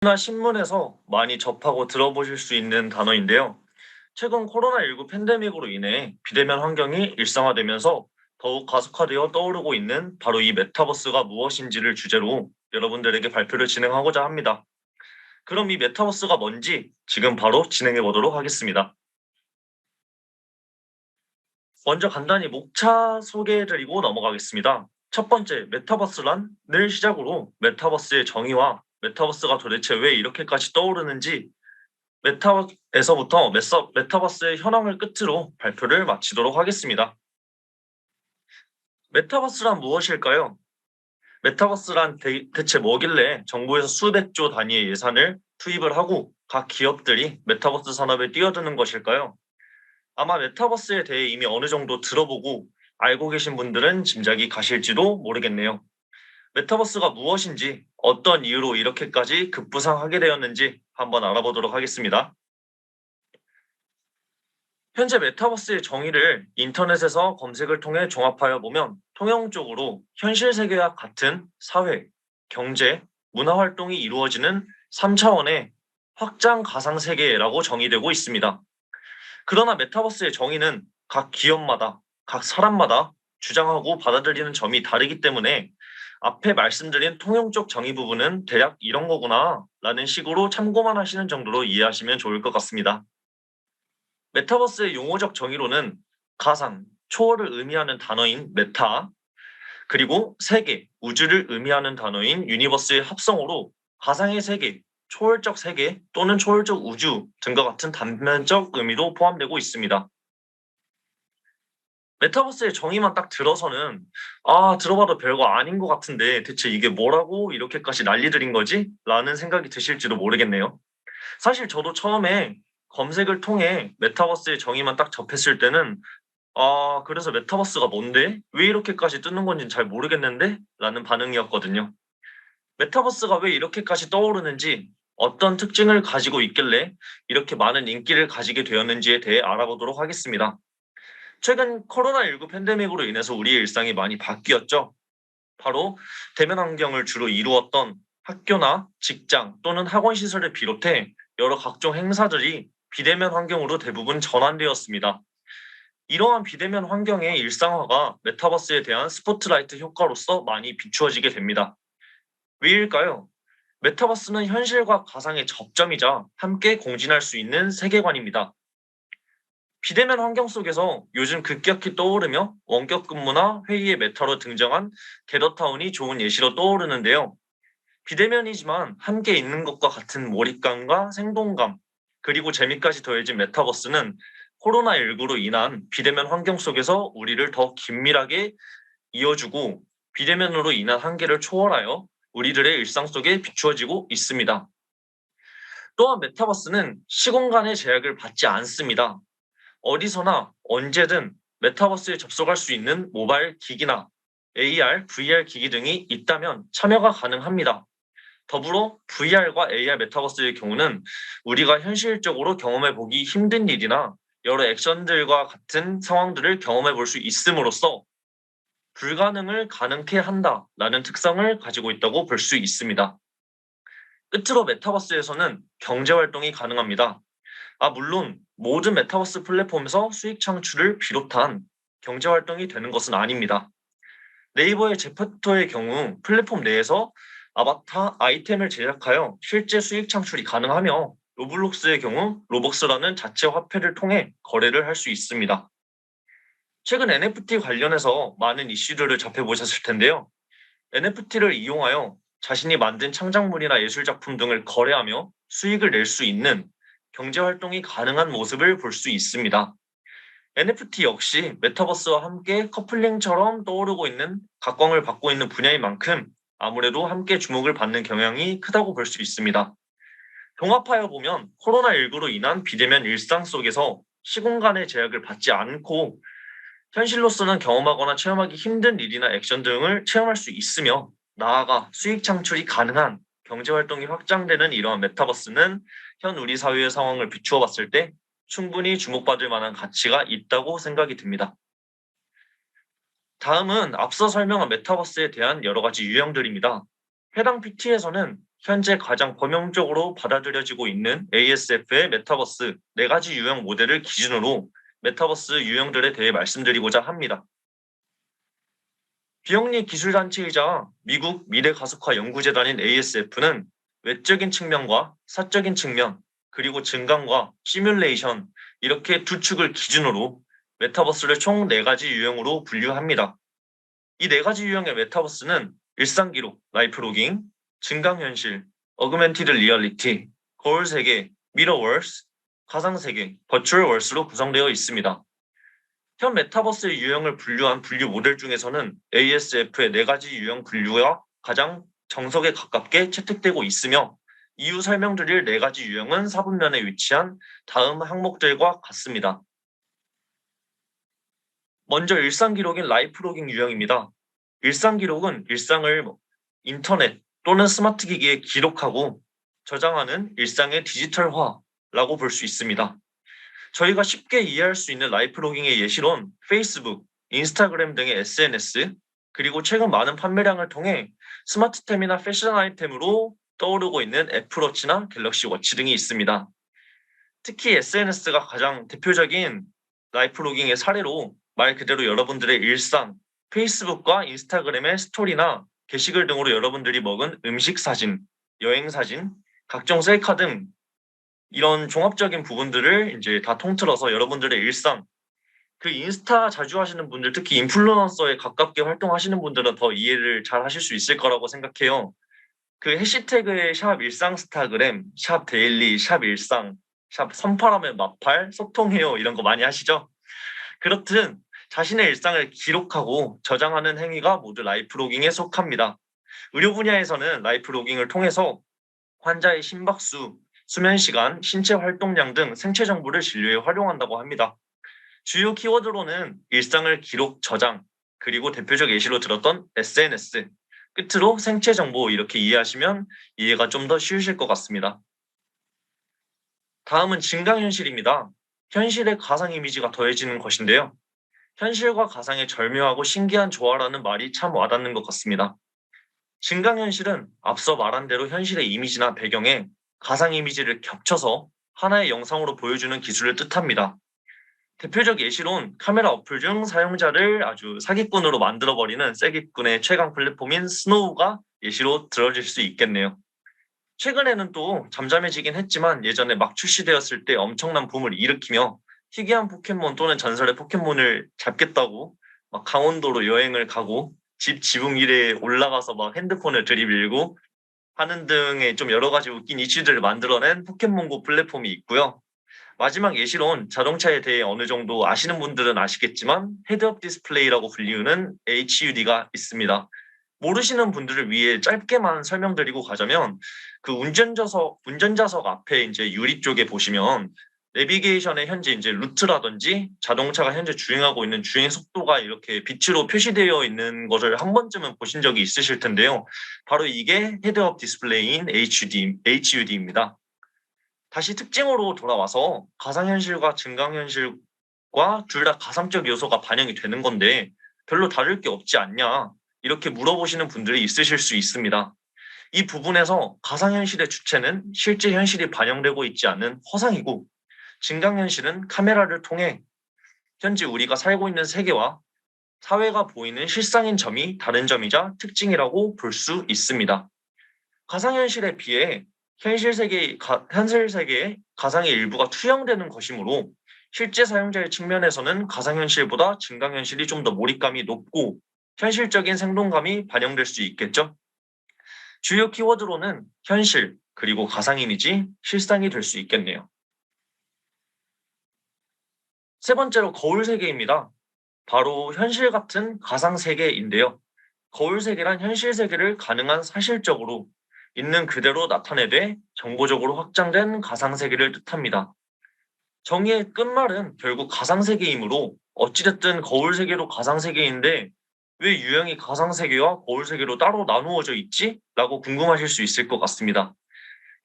나 신문에서 많이 접하고 들어보실 수 있는 단어인데요. 최근 코로나19 팬데믹으로 인해 비대면 환경이 일상화되면서 더욱 가속화되어 떠오르고 있는 바로 이 메타버스가 무엇인지를 주제로 여러분들에게 발표를 진행하고자 합니다. 그럼 이 메타버스가 뭔지 지금 바로 진행해 보도록 하겠습니다. 먼저 간단히 목차 소개해드리고 넘어가겠습니다. 첫 번째, 메타버스란을 시작으로 메타버스의 정의와 메타버스가 도대체 왜 이렇게까지 떠오르는지 메타에서부터 메타버스의 현황을 끝으로 발표를 마치도록 하겠습니다. 메타버스란 무엇일까요? 메타버스란 대체 뭐길래 정부에서 수백조 단위의 예산을 투입을 하고 각 기업들이 메타버스 산업에 뛰어드는 것일까요? 아마 메타버스에 대해 이미 어느 정도 들어보고 알고 계신 분들은 짐작이 가실지도 모르겠네요. 메타버스가 무엇인지, 어떤 이유로 이렇게까지 급부상하게 되었는지 한번 알아보도록 하겠습니다. 현재 메타버스의 정의를 인터넷에서 검색을 통해 종합하여 보면 통용적으로 현실 세계와 같은 사회, 경제, 문화 활동이 이루어지는 3차원의 확장 가상 세계라고 정의되고 있습니다. 그러나 메타버스의 정의는 각 기업마다, 각 사람마다 주장하고 받아들이는 점이 다르기 때문에 앞에 말씀드린 통용적 정의 부분은 대략 이런 거구나 라는 식으로 참고만 하시는 정도로 이해하시면 좋을 것 같습니다. 메타버스의 용어적 정의로는 가상, 초월을 의미하는 단어인 메타, 그리고 세계, 우주를 의미하는 단어인 유니버스의 합성어로 가상의 세계, 초월적 세계 또는 초월적 우주 등과 같은 단면적 의미도 포함되고 있습니다. 메타버스의 정의만 딱 들어서는 들어봐도 별거 아닌 것 같은데 대체 이게 뭐라고 이렇게까지 난리들인 거지? 라는 생각이 드실지도 모르겠네요. 사실 저도 처음에 검색을 통해 메타버스의 정의만 딱 접했을 때는 그래서 메타버스가 뭔데? 왜 이렇게까지 뜨는 건지는 잘 모르겠는데? 라는 반응이었거든요. 메타버스가 왜 이렇게까지 떠오르는지, 어떤 특징을 가지고 있길래 이렇게 많은 인기를 가지게 되었는지에 대해 알아보도록 하겠습니다. 최근 코로나19 팬데믹으로 인해서 우리의 일상이 많이 바뀌었죠. 바로 대면 환경을 주로 이루었던 학교나 직장 또는 학원 시설을 비롯해 여러 각종 행사들이 비대면 환경으로 대부분 전환되었습니다. 이러한 비대면 환경의 일상화가 메타버스에 대한 스포트라이트 효과로서 많이 비추어지게 됩니다. 왜일까요? 메타버스는 현실과 가상의 접점이자 함께 공진할 수 있는 세계관입니다. 비대면 환경 속에서 요즘 급격히 떠오르며 원격 근무나 회의의 메타로 등장한 게더타운이 좋은 예시로 떠오르는데요. 비대면이지만 함께 있는 것과 같은 몰입감과 생동감, 그리고 재미까지 더해진 메타버스는 코로나19로 인한 비대면 환경 속에서 우리를 더 긴밀하게 이어주고 비대면으로 인한 한계를 초월하여 우리들의 일상 속에 비추어지고 있습니다. 또한 메타버스는 시공간의 제약을 받지 않습니다. 어디서나 언제든 메타버스에 접속할 수 있는 모바일 기기나 AR, VR 기기 등이 있다면 참여가 가능합니다. 더불어 VR과 AR 메타버스의 경우는 우리가 현실적으로 경험해 보기 힘든 일이나 여러 액션들과 같은 상황들을 경험해 볼 수 있음으로써 불가능을 가능케 한다라는 특성을 가지고 있다고 볼 수 있습니다. 끝으로 메타버스에서는 경제 활동이 가능합니다. 물론 모든 메타버스 플랫폼에서 수익 창출을 비롯한 경제 활동이 되는 것은 아닙니다. 네이버의 제프토의 경우 플랫폼 내에서 아바타 아이템을 제작하여 실제 수익 창출이 가능하며 로블록스의 경우 로벅스라는 자체 화폐를 통해 거래를 할 수 있습니다. 최근 NFT 관련해서 많은 이슈들을 접해보셨을 텐데요. NFT를 이용하여 자신이 만든 창작물이나 예술작품 등을 거래하며 수익을 낼 수 있는 경제 활동이 가능한 모습을 볼 수 있습니다. NFT 역시 메타버스와 함께 커플링처럼 떠오르고 있는 각광을 받고 있는 분야인 만큼 아무래도 함께 주목을 받는 경향이 크다고 볼 수 있습니다. 종합하여 보면 코로나19로 인한 비대면 일상 속에서 시공간의 제약을 받지 않고 현실로서는 경험하거나 체험하기 힘든 일이나 액션 등을 체험할 수 있으며 나아가 수익 창출이 가능한 경제 활동이 확장되는 이러한 메타버스는 현 우리 사회의 상황을 비추어 봤을 때 충분히 주목받을 만한 가치가 있다고 생각이 듭니다. 다음은 앞서 설명한 메타버스에 대한 여러 가지 유형들입니다. 해당 PT에서는 현재 가장 범용적으로 받아들여지고 있는 ASF의 메타버스 4가지 유형 모델을 기준으로 메타버스 유형들에 대해 말씀드리고자 합니다. 비영리 기술단체이자 미국 미래가속화 연구재단인 ASF는 외적인 측면과 사적인 측면, 그리고 증강과 시뮬레이션 이렇게 두 축을 기준으로 메타버스를 총 4가지 유형으로 분류합니다. 이 4가지 유형의 메타버스는 일상기록, 라이프로깅, 증강현실, 어그멘티드 리얼리티, 거울세계, 미러월스, 가상세계, 버추얼월스로 구성되어 있습니다. 현 메타버스의 유형을 분류한 분류 모델 중에서는 ASF의 4가지 유형 분류가 가장 정석에 가깝게 채택되고 있으며 이후 설명드릴 4가지 유형은 사분면에 위치한 다음 항목들과 같습니다. 먼저 일상기록인 라이프로깅 유형입니다. 일상기록은 일상을 인터넷 또는 스마트 기기에 기록하고 저장하는 일상의 디지털화라고 볼 수 있습니다. 저희가 쉽게 이해할 수 있는 라이프로깅의 예시론 페이스북, 인스타그램 등의 SNS, 그리고 최근 많은 판매량을 통해 스마트템이나 패션 아이템으로 떠오르고 있는 애플워치나 갤럭시 워치 등이 있습니다. 특히 SNS가 가장 대표적인 라이프로깅의 사례로 말 그대로 여러분들의 일상, 페이스북과 인스타그램의 스토리나 게시글 등으로 여러분들이 먹은 음식 사진, 여행 사진, 각종 셀카 등 이런 종합적인 부분들을 이제 다 통틀어서 여러분들의 일상, 그 인스타 자주 하시는 분들, 특히 인플루언서에 가깝게 활동하시는 분들은 더 이해를 잘 하실 수 있을 거라고 생각해요. 그 해시태그의 샵 일상스타그램, 샵 데일리, 샵 일상, 샵 선팔하면 마팔, 소통해요 이런 거 많이 하시죠? 그렇듯 자신의 일상을 기록하고 저장하는 행위가 모두 라이프로깅에 속합니다. 의료 분야에서는 라이프로깅을 통해서 환자의 심박수, 수면 시간, 신체 활동량 등 생체 정보를 진료에 활용한다고 합니다. 주요 키워드로는 일상을 기록, 저장, 그리고 대표적 예시로 들었던 SNS, 끝으로 생체 정보 이렇게 이해하시면 이해가 좀 더 쉬우실 것 같습니다. 다음은 증강현실입니다. 현실의 가상 이미지가 더해지는 것인데요. 현실과 가상의 절묘하고 신기한 조화라는 말이 참 와닿는 것 같습니다. 증강현실은 앞서 말한 대로 현실의 이미지나 배경에 가상 이미지를 겹쳐서 하나의 영상으로 보여주는 기술을 뜻합니다. 대표적 예시론 카메라 어플 중 사용자를 아주 사기꾼으로 만들어버리는 세기꾼의 최강 플랫폼인 스노우가 예시로 들어질 수 있겠네요. 최근에는 또 잠잠해지긴 했지만 예전에 막 출시되었을 때 엄청난 붐을 일으키며 희귀한 포켓몬 또는 전설의 포켓몬을 잡겠다고 막 강원도로 여행을 가고 집 지붕 위에 올라가서 막 핸드폰을 들이밀고 하는 등의 좀 여러 가지 웃긴 이슈들을 만들어낸 포켓몬고 플랫폼이 있고요. 마지막 예시론 자동차에 대해 어느 정도 아시는 분들은 아시겠지만 헤드업 디스플레이라고 불리우는 HUD가 있습니다. 모르시는 분들을 위해 짧게만 설명드리고 가자면 그 운전자석 앞에 이제 유리 쪽에 보시면 내비게이션에 현재 이제 루트라든지 자동차가 현재 주행하고 있는 주행 속도가 이렇게 빛으로 표시되어 있는 것을 한 번쯤은 보신 적이 있으실 텐데요. 바로 이게 헤드업 디스플레이인 HUD입니다. 다시 특징으로 돌아와서 가상현실과 증강현실과 둘 다 가상적 요소가 반영이 되는 건데 별로 다를 게 없지 않냐 이렇게 물어보시는 분들이 있으실 수 있습니다. 이 부분에서 가상현실의 주체는 실제 현실이 반영되고 있지 않는 허상이고 증강현실은 카메라를 통해 현재 우리가 살고 있는 세계와 사회가 보이는 실상인 점이 다른 점이자 특징이라고 볼 수 있습니다. 가상현실에 비해 현실 세계의 가상의 일부가 투영되는 것이므로 실제 사용자의 측면에서는 가상현실보다 증강현실이 좀 더 몰입감이 높고 현실적인 생동감이 반영될 수 있겠죠. 주요 키워드로는 현실, 그리고 가상 이미지, 실상이 될 수 있겠네요. 세 번째로 거울 세계입니다. 바로 현실 같은 가상 세계인데요. 거울 세계란 현실 세계를 가능한 사실적으로 있는 그대로 나타내되 정보적으로 확장된 가상 세계를 뜻합니다. 정의의 끝말은 결국 가상 세계이므로 어찌됐든 거울 세계로 가상 세계인데 왜 유형이 가상 세계와 거울 세계로 따로 나누어져 있지? 라고 궁금하실 수 있을 것 같습니다.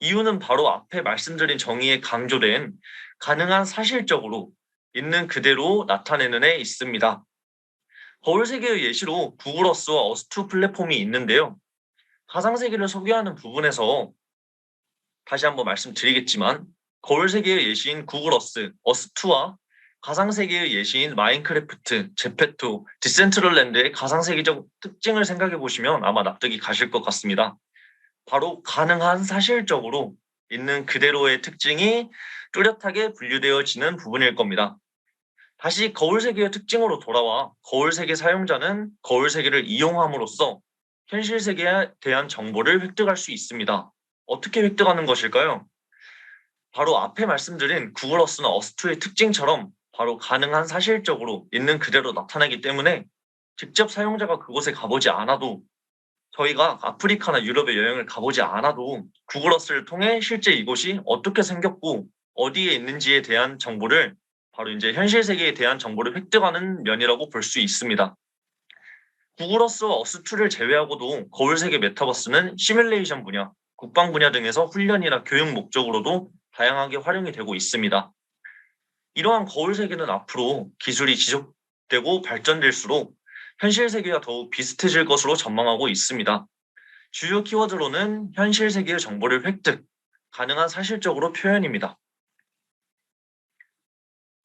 이유는 바로 앞에 말씀드린 정의에 강조된 가능한 사실적으로 있는 그대로 나타내는 에 있습니다. 거울 세계의 예시로 구글 어스와 어스2 플랫폼이 있는데요. 가상세계를 소개하는 부분에서 다시 한번 말씀드리겠지만 거울세계의 예시인 구글어스, 어스2와 가상세계의 예시인 마인크래프트, 제페토, 디센트럴랜드의 가상세계적 특징을 생각해 보시면 아마 납득이 가실 것 같습니다. 바로 가능한 사실적으로 있는 그대로의 특징이 뚜렷하게 분류되어지는 부분일 겁니다. 다시 거울세계의 특징으로 돌아와 거울세계 사용자는 거울세계를 이용함으로써 현실세계에 대한 정보를 획득할 수 있습니다. 어떻게 획득하는 것일까요? 바로 앞에 말씀드린 구글어스나 어스2의 특징처럼 바로 가능한 사실적으로 있는 그대로 나타나기 때문에 직접 사용자가 그곳에 가보지 않아도 저희가 아프리카나 유럽에 여행을 가보지 않아도 구글어스를 통해 실제 이곳이 어떻게 생겼고 어디에 있는지에 대한 정보를 바로 이제 현실 세계에 대한 정보를 획득하는 면이라고 볼 수 있습니다. 구글어스와 어스2를 제외하고도 거울세계 메타버스는 시뮬레이션 분야, 국방 분야 등에서 훈련이나 교육 목적으로도 다양하게 활용이 되고 있습니다. 이러한 거울세계는 앞으로 기술이 지속되고 발전될수록 현실 세계와 더욱 비슷해질 것으로 전망하고 있습니다. 주요 키워드로는 현실 세계의 정보를 획득, 가능한 사실적으로 표현입니다.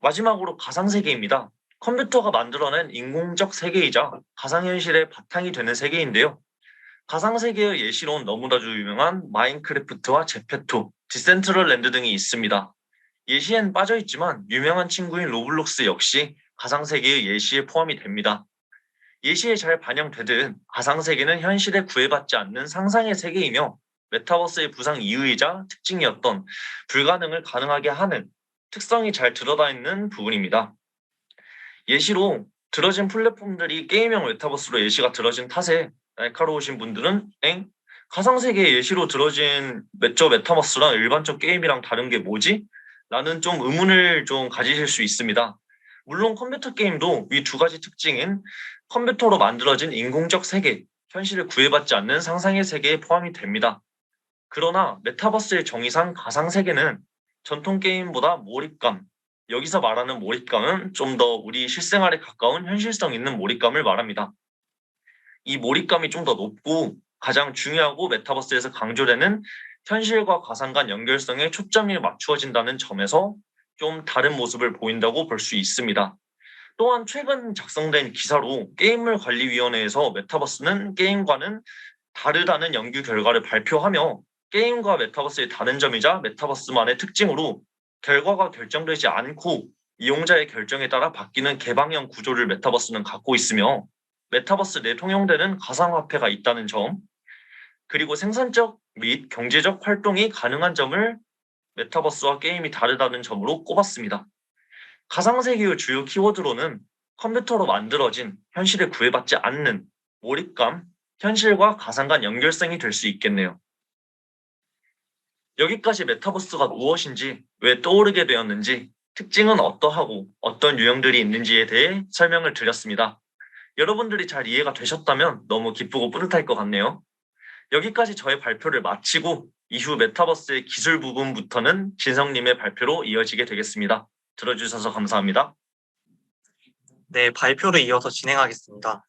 마지막으로 가상세계입니다. 컴퓨터가 만들어낸 인공적 세계이자 가상현실의 바탕이 되는 세계인데요. 가상세계의 예시로는 너무나도 유명한 마인크래프트와 제페토, 디센트럴랜드 등이 있습니다. 예시엔 빠져있지만 유명한 친구인 로블록스 역시 가상세계의 예시에 포함이 됩니다. 예시에 잘 반영되듯 가상세계는 현실에 구애받지 않는 상상의 세계이며 메타버스의 부상 이유이자 특징이었던 불가능을 가능하게 하는 특성이 잘 드러나 있는 부분입니다. 예시로 들어진 플랫폼들이 게임형 메타버스로 예시가 들어진 탓에 날카로우신 분들은 가상세계의 예시로 들어진 메타버스랑 일반적 게임이랑 다른 게 뭐지? 라는 좀 의문을 좀 가지실 수 있습니다. 물론 컴퓨터 게임도 이 두 가지 특징인 컴퓨터로 만들어진 인공적 세계, 현실을 구애받지 않는 상상의 세계에 포함이 됩니다. 그러나 메타버스의 정의상 가상세계는 전통 게임보다 몰입감, 여기서 말하는 몰입감은 좀 더 우리 실생활에 가까운 현실성 있는 몰입감을 말합니다. 이 몰입감이 좀 더 높고 가장 중요하고 메타버스에서 강조되는 현실과 가상 간 연결성에 초점이 맞추어진다는 점에서 좀 다른 모습을 보인다고 볼 수 있습니다. 또한 최근 작성된 기사로 게임물관리위원회에서 메타버스는 게임과는 다르다는 연구 결과를 발표하며 게임과 메타버스의 다른 점이자 메타버스만의 특징으로 결과가 결정되지 않고 이용자의 결정에 따라 바뀌는 개방형 구조를 메타버스는 갖고 있으며 메타버스 내 통용되는 가상화폐가 있다는 점, 그리고 생산적 및 경제적 활동이 가능한 점을 메타버스와 게임이 다르다는 점으로 꼽았습니다. 가상세계의 주요 키워드로는 컴퓨터로 만들어진 현실에 구애받지 않는 몰입감, 현실과 가상 간 연결성이 될 수 있겠네요. 여기까지 메타버스가 무엇인지, 왜 떠오르게 되었는지, 특징은 어떠하고 어떤 유형들이 있는지에 대해 설명을 드렸습니다. 여러분들이 잘 이해가 되셨다면 너무 기쁘고 뿌듯할 것 같네요. 여기까지 저의 발표를 마치고 이후 메타버스의 기술 부분부터는 진성님의 발표로 이어지게 되겠습니다. 들어주셔서 감사합니다. 네, 발표를 이어서 진행하겠습니다.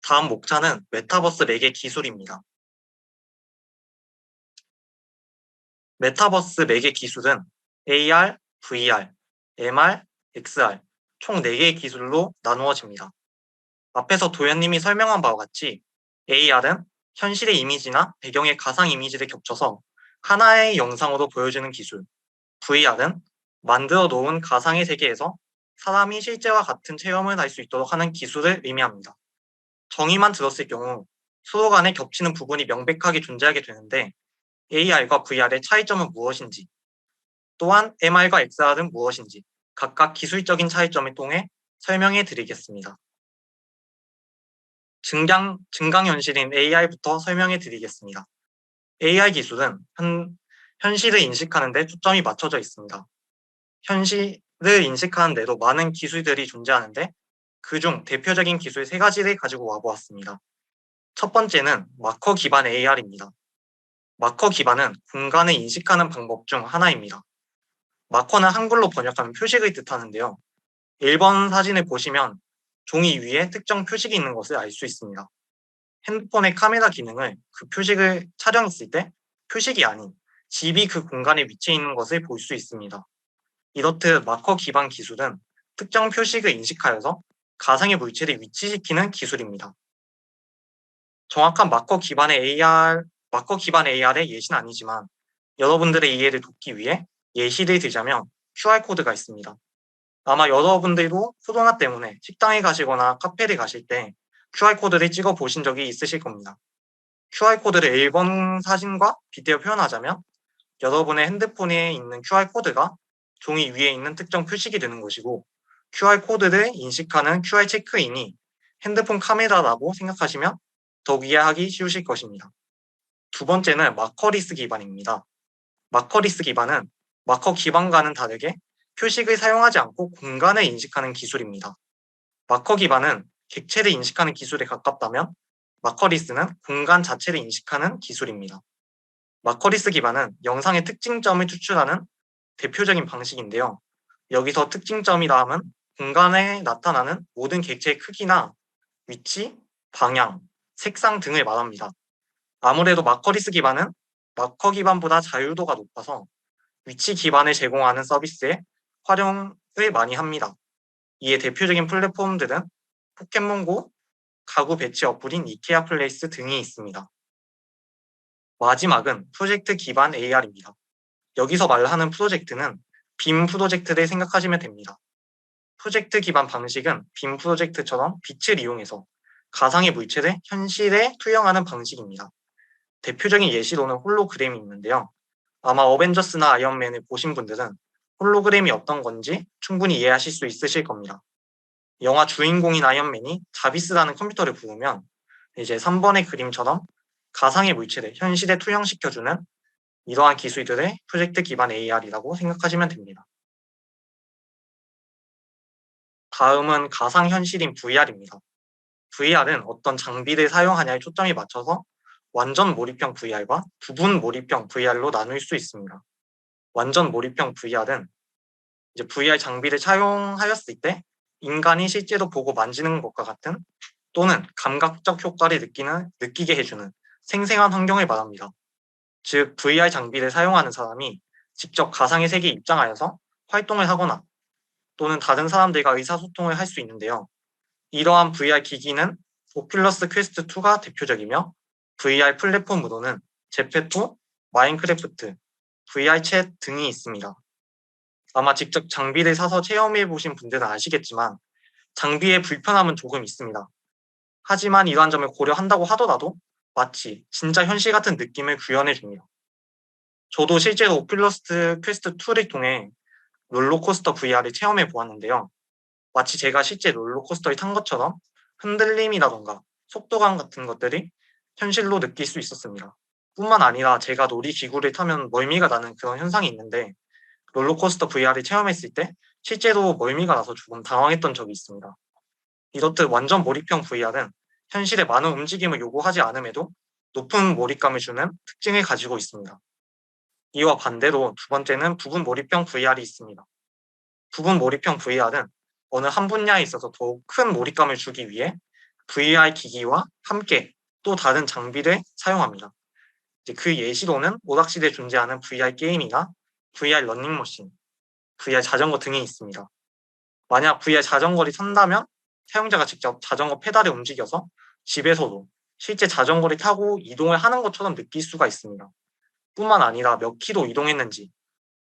다음 목차는 메타버스 매개 기술입니다. 메타버스 매개 기술은 AR, VR, MR, XR 총 4개의 기술로 나누어집니다. 앞에서 도현님이 설명한 바와 같이 AR은 현실의 이미지나 배경의 가상 이미지를 겹쳐서 하나의 영상으로 보여주는 기술, VR은 만들어 놓은 가상의 세계에서 사람이 실제와 같은 체험을 할 수 있도록 하는 기술을 의미합니다. 정의만 들었을 경우 서로 간에 겹치는 부분이 명백하게 존재하게 되는데 AR과 VR의 차이점은 무엇인지, 또한 MR과 XR은 무엇인지 각각 기술적인 차이점을 통해 설명해 드리겠습니다. 증강현실인 AR부터 설명해 드리겠습니다. AR 기술은 현실을 인식하는 데 초점이 맞춰져 있습니다. 현실을 인식하는 데도 많은 기술들이 존재하는데 그중 대표적인 기술 3가지를 가지고 와보았습니다. 첫 번째는 마커 기반 AR입니다. 마커 기반은 공간을 인식하는 방법 중 하나입니다. 마커는 한글로 번역하면 표식을 뜻하는데요. 1번 사진을 보시면 종이 위에 특정 표식이 있는 것을 알 수 있습니다. 핸드폰의 카메라 기능을 그 표식을 촬영했을 때 표식이 아닌 집이 그 공간에 위치해 있는 것을 볼 수 있습니다. 이렇듯 마커 기반 기술은 특정 표식을 인식하여서 가상의 물체를 위치시키는 기술입니다. 정확한 마커 기반 AR의 예시는 아니지만 여러분들의 이해를 돕기 위해 예시를 들자면 QR코드가 있습니다. 아마 여러분들도 코로나 때문에 식당에 가시거나 카페를 가실 때 QR코드를 찍어 보신 적이 있으실 겁니다. QR코드를 앨범 사진과 빗대어 표현하자면 여러분의 핸드폰에 있는 QR코드가 종이 위에 있는 특정 표식이 되는 것이고 QR코드를 인식하는 QR 체크인이 핸드폰 카메라라고 생각하시면 더욱 이해하기 쉬우실 것입니다. 두 번째는 마커리스 기반입니다. 마커리스 기반은 마커 기반과는 다르게 표식을 사용하지 않고 공간을 인식하는 기술입니다. 마커 기반은 객체를 인식하는 기술에 가깝다면 마커리스는 공간 자체를 인식하는 기술입니다. 마커리스 기반은 영상의 특징점을 추출하는 대표적인 방식인데요. 여기서 특징점이라 함은 공간에 나타나는 모든 객체의 크기나 위치, 방향, 색상 등을 말합니다. 아무래도 마커리스 기반은 마커 기반보다 자유도가 높아서 위치 기반을 제공하는 서비스에 활용을 많이 합니다. 이에 대표적인 플랫폼들은 포켓몬고, 가구 배치 어플인 이케아 플레이스 등이 있습니다. 마지막은 프로젝트 기반 AR입니다. 여기서 말하는 프로젝트는 빔 프로젝트를 생각하시면 됩니다. 프로젝트 기반 방식은 빔 프로젝트처럼 빛을 이용해서 가상의 물체를 현실에 투영하는 방식입니다. 대표적인 예시로는 홀로그램이 있는데요. 아마 어벤져스나 아이언맨을 보신 분들은 홀로그램이 어떤 건지 충분히 이해하실 수 있으실 겁니다. 영화 주인공인 아이언맨이 자비스라는 컴퓨터를 부르면 이제 3번의 그림처럼 가상의 물체를 현실에 투영시켜주는 이러한 기술들의 프로젝트 기반 AR이라고 생각하시면 됩니다. 다음은 가상현실인 VR입니다. VR은 어떤 장비를 사용하냐에 초점이 맞춰서 완전 몰입형 VR과 부분 몰입형 VR로 나눌 수 있습니다. 완전 몰입형 VR은 이제 VR 장비를 사용하였을 때 인간이 실제로 보고 만지는 것과 같은 또는 감각적 효과를 느끼게 해주는 생생한 환경을 말합니다. 즉, VR 장비를 사용하는 사람이 직접 가상의 세계에 입장하여서 활동을 하거나 또는 다른 사람들과 의사소통을 할 수 있는데요. 이러한 VR 기기는 오큘러스 퀘스트 2가 대표적이며 VR 플랫폼으로는 제페토, 마인크래프트, VR 챗 등이 있습니다. 아마 직접 장비를 사서 체험해 보신 분들은 아시겠지만 장비의 불편함은 조금 있습니다. 하지만 이러한 점을 고려한다고 하더라도 마치 진짜 현실 같은 느낌을 구현해 줍니다. 저도 실제로 오큘러스 퀘스트 2를 통해 롤러코스터 VR을 체험해 보았는데요. 마치 제가 실제 롤러코스터에 탄 것처럼 흔들림이라던가 속도감 같은 것들이 현실로 느낄 수 있었습니다. 뿐만 아니라 제가 놀이기구를 타면 멀미가 나는 그런 현상이 있는데 롤러코스터 VR을 체험했을 때 실제로 멀미가 나서 조금 당황했던 적이 있습니다. 이렇듯 완전 몰입형 VR은 현실에 많은 움직임을 요구하지 않음에도 높은 몰입감을 주는 특징을 가지고 있습니다. 이와 반대로 두 번째는 부분 몰입형 VR이 있습니다. 부분 몰입형 VR은 어느 한 분야에 있어서 더욱 큰 몰입감을 주기 위해 VR 기기와 함께 또 다른 장비를 사용합니다. 그 예시로는 오락실에 존재하는 VR 게임이나 VR 러닝머신, VR 자전거 등이 있습니다. 만약 VR 자전거를 탄다면 사용자가 직접 자전거 페달을 움직여서 집에서도 실제 자전거를 타고 이동을 하는 것처럼 느낄 수가 있습니다. 뿐만 아니라 몇 킬로 이동했는지,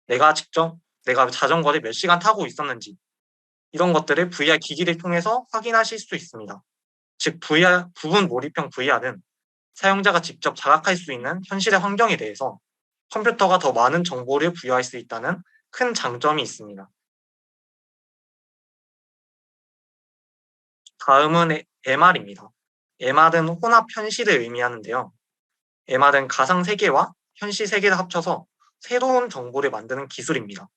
내가 자전거를 몇 시간 타고 있었는지 이런 것들을 VR 기기를 통해서 확인하실 수 있습니다. 즉 부분 몰입형 VR은 사용자가 직접 자각할 수 있는 현실의 환경에 대해서 컴퓨터가 더 많은 정보를 부여할 수 있다는 큰 장점이 있습니다. 다음은 MR입니다. MR은 혼합 현실을 의미하는데요. MR은 가상 세계와 현실 세계를 합쳐서 새로운 정보를 만드는 기술입니다.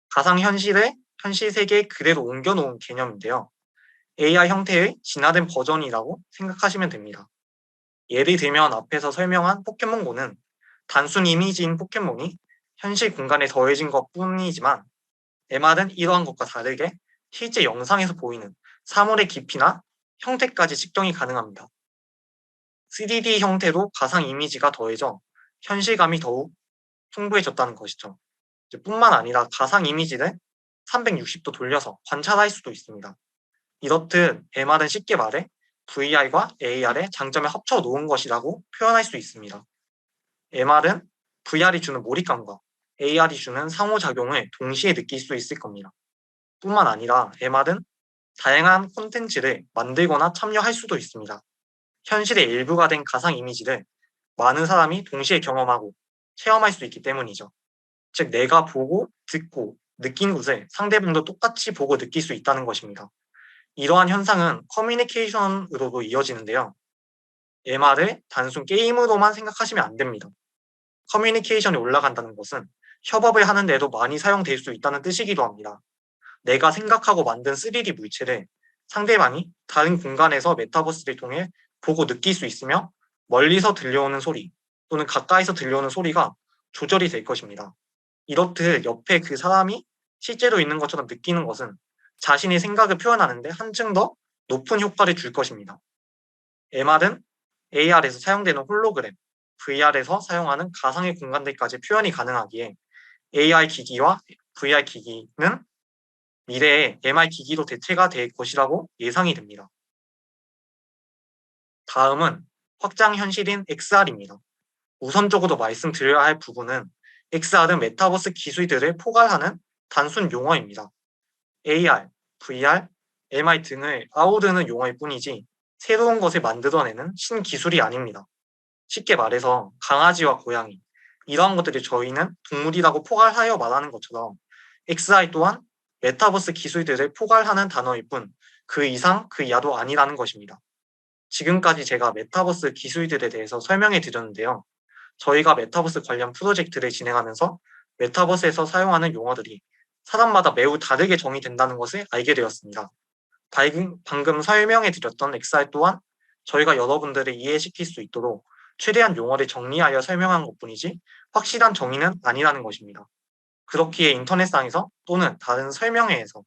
가상 현실을 현실 세계에 그대로 옮겨놓은 개념인데요. AR 형태의 진화된 버전이라고 생각하시면 됩니다. 예를 들면 앞에서 설명한 포켓몬고는 단순 이미지인 포켓몬이 현실 공간에 더해진 것 뿐이지만 MR은 이러한 것과 다르게 실제 영상에서 보이는 사물의 깊이나 형태까지 측정이 가능합니다. 3D 형태로 가상 이미지가 더해져 현실감이 더욱 풍부해졌다는 것이죠. 뿐만 아니라 가상 이미지를 360도 돌려서 관찰할 수도 있습니다. 이렇듯 MR은 쉽게 말해 VR과 AR의 장점을 합쳐 놓은 것이라고 표현할 수 있습니다. MR은 VR이 주는 몰입감과 AR이 주는 상호작용을 동시에 느낄 수 있을 겁니다. 뿐만 아니라 MR은 다양한 콘텐츠를 만들거나 참여할 수도 있습니다. 현실의 일부가 된 가상 이미지를 많은 사람이 동시에 경험하고 체험할 수 있기 때문이죠. 즉, 내가 보고 듣고 느낀 것을 상대방도 똑같이 보고 느낄 수 있다는 것입니다. 이러한 현상은 커뮤니케이션으로도 이어지는데요. MR을 단순 게임으로만 생각하시면 안 됩니다. 커뮤니케이션이 올라간다는 것은 협업을 하는 데도 많이 사용될 수 있다는 뜻이기도 합니다. 내가 생각하고 만든 3D 물체를 상대방이 다른 공간에서 메타버스를 통해 보고 느낄 수 있으며 멀리서 들려오는 소리 또는 가까이서 들려오는 소리가 조절이 될 것입니다. 이렇듯 옆에 그 사람이 실제로 있는 것처럼 느끼는 것은 자신의 생각을 표현하는데 한층 더 높은 효과를 줄 것입니다. MR은 AR에서 사용되는 홀로그램, VR에서 사용하는 가상의 공간들까지 표현이 가능하기에 AR 기기와 VR 기기는 미래에 MR 기기로 대체가 될 것이라고 예상이 됩니다. 다음은 확장 현실인 XR입니다. 우선적으로 말씀드려야 할 부분은 XR은 메타버스 기술들을 포괄하는 단순 용어입니다. AR, VR, MR 등을 아우르는 용어일 뿐이지 새로운 것을 만들어내는 신기술이 아닙니다. 쉽게 말해서 강아지와 고양이, 이러한 것들을 저희는 동물이라고 포괄하여 말하는 것처럼 XR 또한 메타버스 기술들을 포괄하는 단어일 뿐 그 이상 그 이하도 아니라는 것입니다. 지금까지 제가 메타버스 기술들에 대해서 설명해 드렸는데요. 저희가 메타버스 관련 프로젝트를 진행하면서 메타버스에서 사용하는 용어들이 사람마다 매우 다르게 정의된다는 것을 알게 되었습니다. 방금 설명해 드렸던 XR 또한 저희가 여러분들을 이해시킬 수 있도록 최대한 용어를 정리하여 설명한 것뿐이지 확실한 정의는 아니라는 것입니다. 그렇기에 인터넷상에서 또는 다른 설명회에서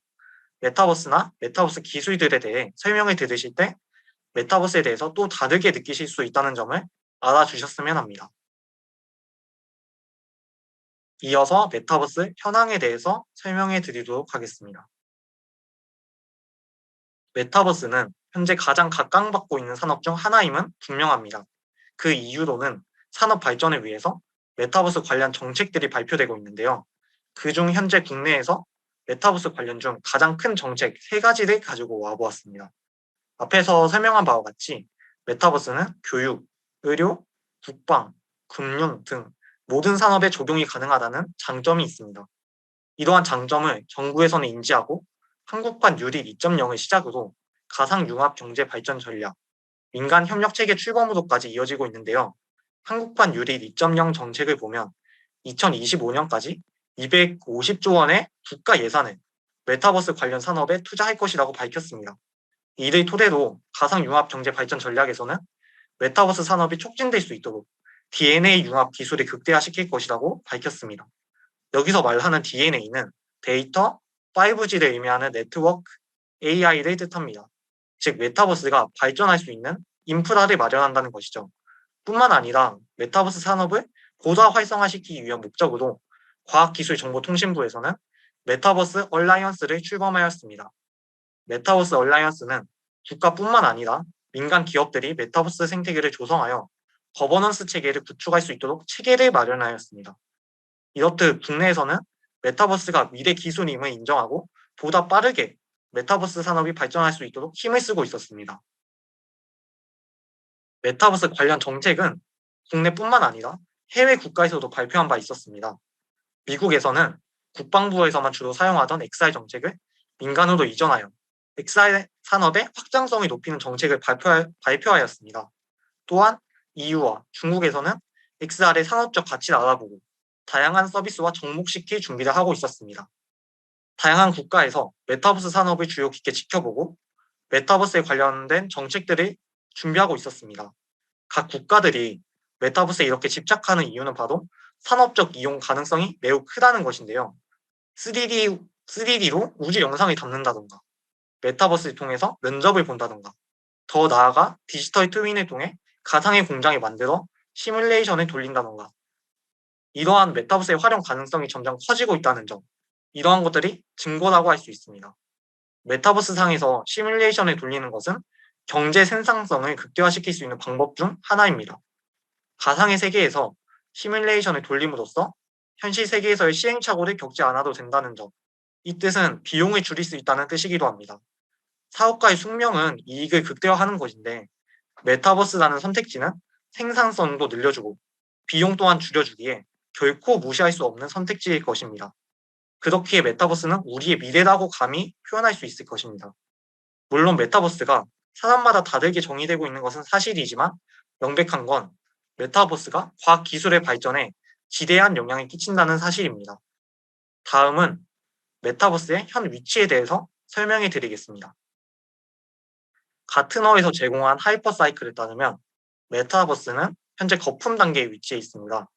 메타버스나 메타버스 기술들에 대해 설명을 들으실 때 메타버스에 대해서 또 다르게 느끼실 수 있다는 점을 알아주셨으면 합니다. 이어서 메타버스 현황에 대해서 설명해 드리도록 하겠습니다. 메타버스는 현재 가장 각광받고 있는 산업 중 하나임은 분명합니다. 그 이유로는 산업 발전을 위해서 메타버스 관련 정책들이 발표되고 있는데요. 그중 현재 국내에서 메타버스 관련 중 가장 큰 정책 3가지를 가지고 와보았습니다. 앞에서 설명한 바와 같이 메타버스는 교육, 의료, 국방, 금융 등 모든 산업에 적용이 가능하다는 장점이 있습니다. 이러한 장점을 정부에서는 인지하고 한국판 유립 2.0을 시작으로 가상융합 경제 발전 전략, 민간 협력체계 출범으로까지 이어지고 있는데요. 한국판 유립 2.0 정책을 보면 2025년까지 250조 원의 국가 예산을 메타버스 관련 산업에 투자할 것이라고 밝혔습니다. 이를 토대로 가상융합 경제 발전 전략에서는 메타버스 산업이 촉진될 수 있도록 DNA 융합 기술을 극대화시킬 것이라고 밝혔습니다. 여기서 말하는 DNA는 데이터, 5G를 의미하는 네트워크, AI를 뜻합니다. 즉 메타버스가 발전할 수 있는 인프라를 마련한다는 것이죠. 뿐만 아니라 메타버스 산업을 보다 활성화시키기 위한 목적으로 과학기술정보통신부에서는 메타버스 얼라이언스를 출범하였습니다. 메타버스 얼라이언스는 국가뿐만 아니라 민간 기업들이 메타버스 생태계를 조성하여 거버넌스 체계를 구축할 수 있도록 체계를 마련하였습니다. 이렇듯 국내에서는 메타버스가 미래 기술임을 인정하고 보다 빠르게 메타버스 산업이 발전할 수 있도록 힘을 쓰고 있었습니다. 메타버스 관련 정책은 국내뿐만 아니라 해외 국가에서도 발표한 바 있었습니다. 미국에서는 국방부에서만 주로 사용하던 XR 정책을 민간으로 이전하여 XR 산업의 확장성을 높이는 정책을 발표하였습니다. 또한 EU와 중국에서는 XR의 산업적 가치를 알아보고 다양한 서비스와 접목시킬 준비를 하고 있었습니다. 다양한 국가에서 메타버스 산업을 주의 깊게 지켜보고 메타버스에 관련된 정책들을 준비하고 있었습니다. 각 국가들이 메타버스에 이렇게 집착하는 이유는 바로 산업적 이용 가능성이 매우 크다는 것인데요. 3D로 우주 영상을 담는다던가 메타버스를 통해서 면접을 본다던가 더 나아가 디지털 트윈을 통해 가상의 공장을 만들어 시뮬레이션을 돌린다던가 이러한 메타버스의 활용 가능성이 점점 커지고 있다는 점, 이러한 것들이 증거라고 할 수 있습니다. 메타버스 상에서 시뮬레이션을 돌리는 것은 경제 생산성을 극대화시킬 수 있는 방법 중 하나입니다. 가상의 세계에서 시뮬레이션을 돌림으로써 현실 세계에서의 시행착오를 겪지 않아도 된다는 점, 이 뜻은 비용을 줄일 수 있다는 뜻이기도 합니다. 사업가의 숙명은 이익을 극대화하는 것인데 메타버스라는 선택지는 생산성도 늘려주고 비용 또한 줄여주기에 결코 무시할 수 없는 선택지일 것입니다. 그렇기에 메타버스는 우리의 미래라고 감히 표현할 수 있을 것입니다. 물론 메타버스가 사람마다 다르게 정의되고 있는 것은 사실이지만 명백한 건 메타버스가 과학기술의 발전에 지대한 영향을 끼친다는 사실입니다. 다음은 메타버스의 현 위치에 대해서 설명해 드리겠습니다. 가트너에서 제공한 하이퍼사이클에 따르면 메타버스는 현재 거품 단계에 위치해 있습니다.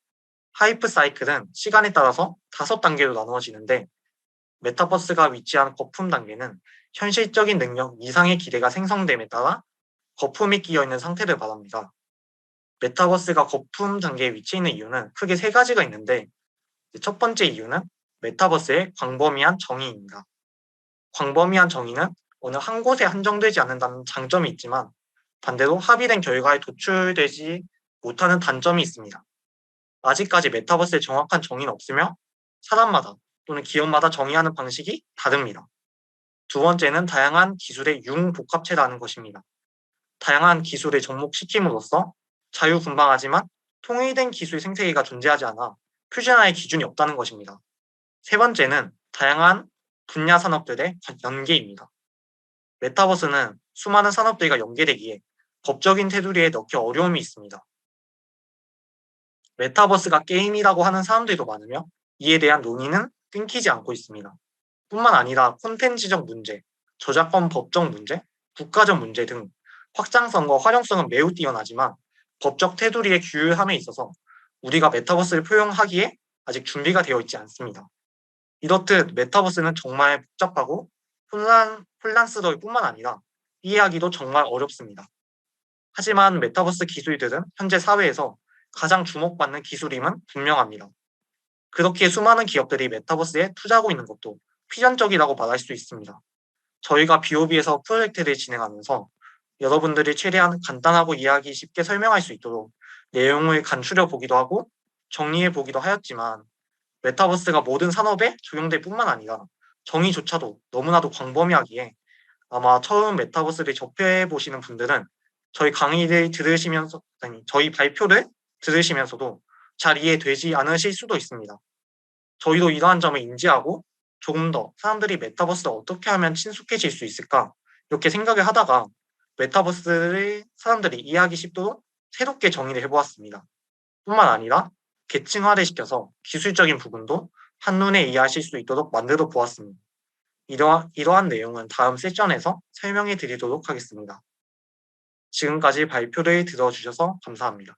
하이퍼사이클은 시간에 따라서 5단계로 나누어지는데 메타버스가 위치한 거품 단계는 현실적인 능력 이상의 기대가 생성됨에 따라 거품이 끼어있는 상태를 말합니다. 메타버스가 거품 단계에 위치해 있는 이유는 크게 3가지가 있는데 첫 번째 이유는 메타버스의 광범위한 정의입니다. 광범위한 정의는 어느 한 곳에 한정되지 않는다는 장점이 있지만 반대로 합의된 결과에 도출되지 못하는 단점이 있습니다. 아직까지 메타버스의 정확한 정의는 없으며 사람마다 또는 기업마다 정의하는 방식이 다릅니다. 두 번째는 다양한 기술의 융복합체라는 것입니다. 다양한 기술을 접목시킴으로써 자유분방하지만 통일된 기술 생태계가 존재하지 않아 표준화의 기준이 없다는 것입니다. 세 번째는 다양한 분야 산업들의 연계입니다. 메타버스는 수많은 산업들과 연계되기에 법적인 테두리에 넣기 어려움이 있습니다. 메타버스가 게임이라고 하는 사람들도 많으며 이에 대한 논의는 끊기지 않고 있습니다. 뿐만 아니라 콘텐츠적 문제, 저작권 법적 문제, 국가적 문제 등 확장성과 활용성은 매우 뛰어나지만 법적 테두리의 규율함에 있어서 우리가 메타버스를 포용하기에 아직 준비가 되어 있지 않습니다. 이렇듯 메타버스는 정말 복잡하고 혼란스러울 뿐만 아니라 이해하기도 정말 어렵습니다. 하지만 메타버스 기술들은 현재 사회에서 가장 주목받는 기술임은 분명합니다. 그렇기에 수많은 기업들이 메타버스에 투자하고 있는 것도 필연적이라고 말할 수 있습니다. 저희가 BOB에서 프로젝트를 진행하면서 여러분들이 최대한 간단하고 이해하기 쉽게 설명할 수 있도록 내용을 간추려 보기도 하고 정리해 보기도 하였지만 메타버스가 모든 산업에 적용될 뿐만 아니라 정의조차도 너무나도 광범위하기에 아마 처음 메타버스를 접해 보시는 분들은 저희 강의를 들으시면서 저희 발표를 들으시면서도 잘 이해되지 않으실 수도 있습니다. 저희도 이러한 점을 인지하고 조금 더 사람들이 메타버스를 어떻게 하면 친숙해질 수 있을까 이렇게 생각을 하다가 메타버스를 사람들이 이해하기 쉽도록 새롭게 정의를 해보았습니다. 뿐만 아니라 계층화를 시켜서 기술적인 부분도 한눈에 이해하실 수 있도록 만들어 보았습니다. 이러한 내용은 다음 세션에서 설명해 드리도록 하겠습니다. 지금까지 발표를 들어주셔서 감사합니다.